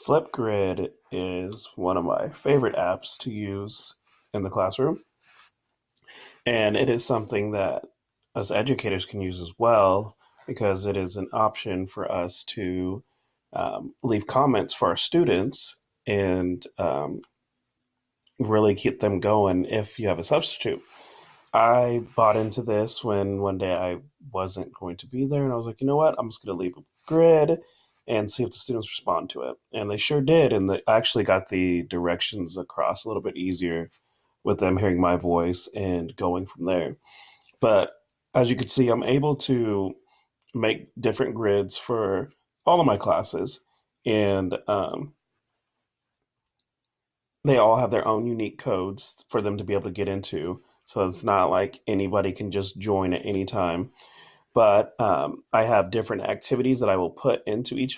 Flipgrid is one of my favorite apps to use in the classroom, and it is something that us educators can use as well because it is an option for us to leave comments for our students and really keep them going if you have a substitute. I bought into this when one day I wasn't going to be there, and I was like, you know what? I'm just going to leave a grid and see if the students respond to it. And they sure did, and they actually got the directions across a little bit easier with them hearing my voice and going from there. But as you can see, I'm able to make different grids for all of my classes, and they all have their own unique codes for them to be able to get into. So it's not like anybody can just join at any time. But I have different activities that I will put into each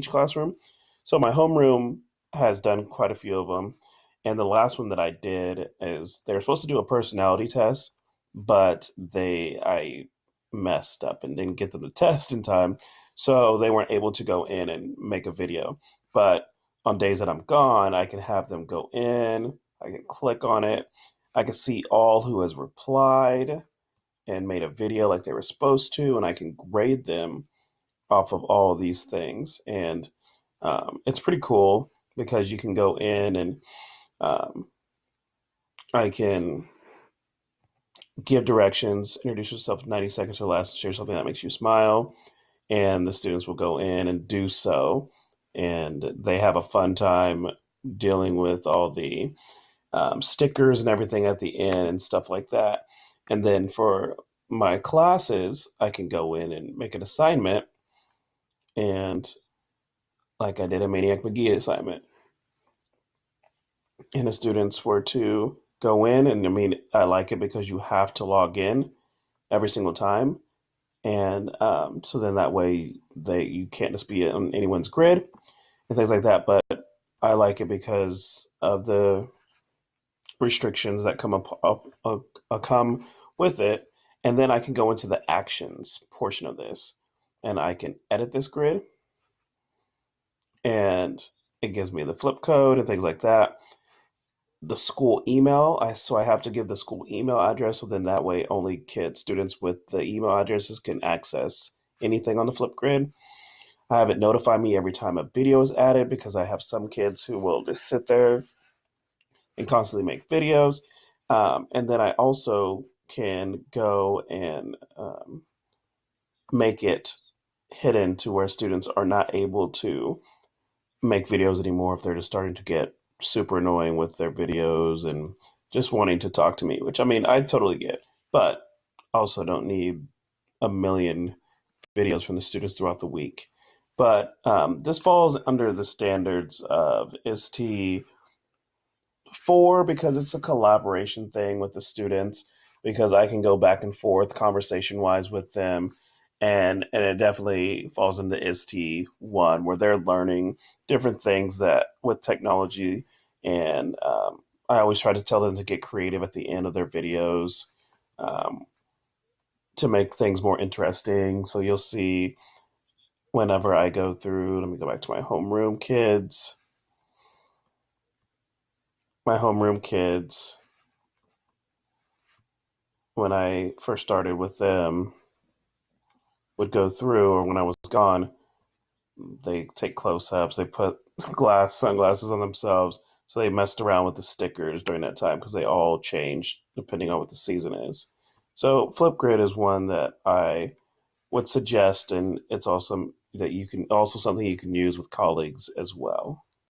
classroom. So my homeroom has done quite a few of them, and the last one that I did is they're supposed to do a personality test, but I messed up and didn't get them to test in time, so they weren't able to go in and make a video. But on days that I'm gone, I can have them go in. I can click on it. I can see all who has replied and made a video like they were supposed to, and I can grade them off of all of these things. And it's pretty cool because you can go in and um, I can give directions, introduce yourself in 90 seconds or less, share something that makes you smile, and the students will go in and do so. And they have a fun time dealing with all the stickers and everything at the end and stuff like that. And then for my classes, I can go in and make an assignment, and like I did a Maniac McGee assignment, and the students were to go in, and I mean, I like it because you have to log in every single time, and so then that way you can't just be on anyone's grid and things like that. But I like it because of the restrictions that come with it, and then I can go into the actions portion of this, and I can edit this grid, and it gives me the flip code and things like that. The school email, I have to give the school email address, so then that way only students with the email addresses can access anything on the flip grid. I have it notify me every time a video is added because I have some kids who will just sit there and constantly make videos. And then I also can go and make it hidden to where students are not able to make videos anymore if they're just starting to get super annoying with their videos and just wanting to talk to me, which I mean, I totally get, but also don't need a million videos from the students throughout the week. But this falls under the standards of ST4 because it's a collaboration thing with the students, because I can go back and forth conversation wise with them, and it definitely falls into ST1 where they're learning different things that with technology, and I always try to tell them to get creative at the end of their videos, um, to make things more interesting. So you'll see whenever I go through, let me go back to my homeroom kids, when I first started with them, would go through, or when I was gone, they take close ups, they put sunglasses on themselves. So they messed around with the stickers during that time because they all changed depending on what the season is. So Flipgrid is one that I would suggest, and it's also that you can also something you can use with colleagues as well.